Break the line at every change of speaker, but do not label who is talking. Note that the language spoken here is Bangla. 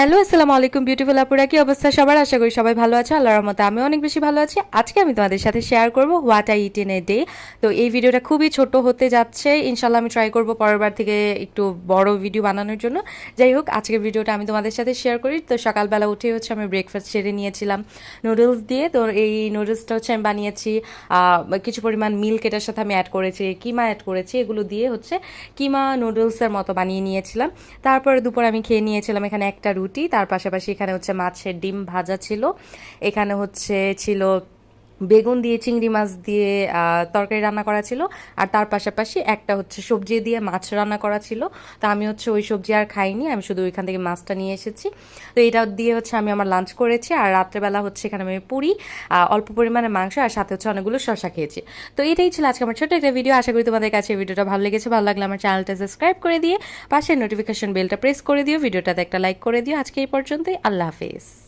হ্যালো, আসসালামু আলাইকুম বিউটিফুল আপুরা, কি অবস্থা সবার? আশা করি সবাই ভালো আছে। আল্লাহর রহমতে আমি অনেক বেশি ভালো আছি। আজকে আমি তোমাদের সাথে শেয়ার করব what I it in a day. তো এই ভিডিওটা খুবই ছোট হতে যাচ্ছে, ইনশাল্লাহ আমি ট্রাই করব পরের বার থেকে একটু বড় ভিডিও বানানোর জন্য। যাই হোক, আজকের ভিডিওটা আমি তোমাদের সাথে শেয়ার করি। তো সকালবেলা উঠে হচ্ছে আমি ব্রেকফাস্ট সেরে নিয়েছিলাম নুডলস দিয়ে। তো এই নুডলসটা হচ্ছে আমি বানিয়েছি কিছু পরিমাণ মিল্ক, এটার সাথে আমি অ্যাড করেছি, কিমা অ্যাড করেছি, এগুলো দিয়ে হচ্ছে কিমা নুডলসের মতো বানিয়ে নিয়েছিলাম। তারপরে দুপুর আমি খেয়ে নিয়েছিলাম এখানে একটা রুটি, তার পাশাপাশি এখানে হচ্ছে মাছের ডিম ভাজা ছিল, এখানে হচ্ছে ছিল বেগুন দিয়ে চিংড়ি মাছ দিয়ে তরকারি রান্না করা ছিল, আর তার পাশাপাশি একটা হচ্ছে সবজি দিয়ে মাছ রান্না করা ছিল। তো আমি হচ্ছে ওই সবজি আর খাইনি, আমি শুধু ওইখান থেকে মাছটা নিয়ে এসেছি। তো এটা দিয়ে হচ্ছে আমি আমার লাঞ্চ করেছি। আর রাত্রেবেলা হচ্ছে এখানে আমি পুরি, অল্প পরিমাণে মাংস, আর সাথে হচ্ছে অনেকগুলো শসা খেয়েছি। তো এটাই ছিল আজকে আমার ছোট্ট একটা ভিডিও। আশা করি তোমাদের কাছে এই ভিডিওটা ভালো লেগেছে। ভালো লাগলে আমার চ্যানেলটা সাবস্ক্রাইব করে দিয়ে পাশের নোটিফিকেশন বেলটা প্রেস করে দিও, ভিডিওটাতে একটা লাইক করে দিও। আজকে এই পর্যন্তই, আল্লাহ হাফেজ।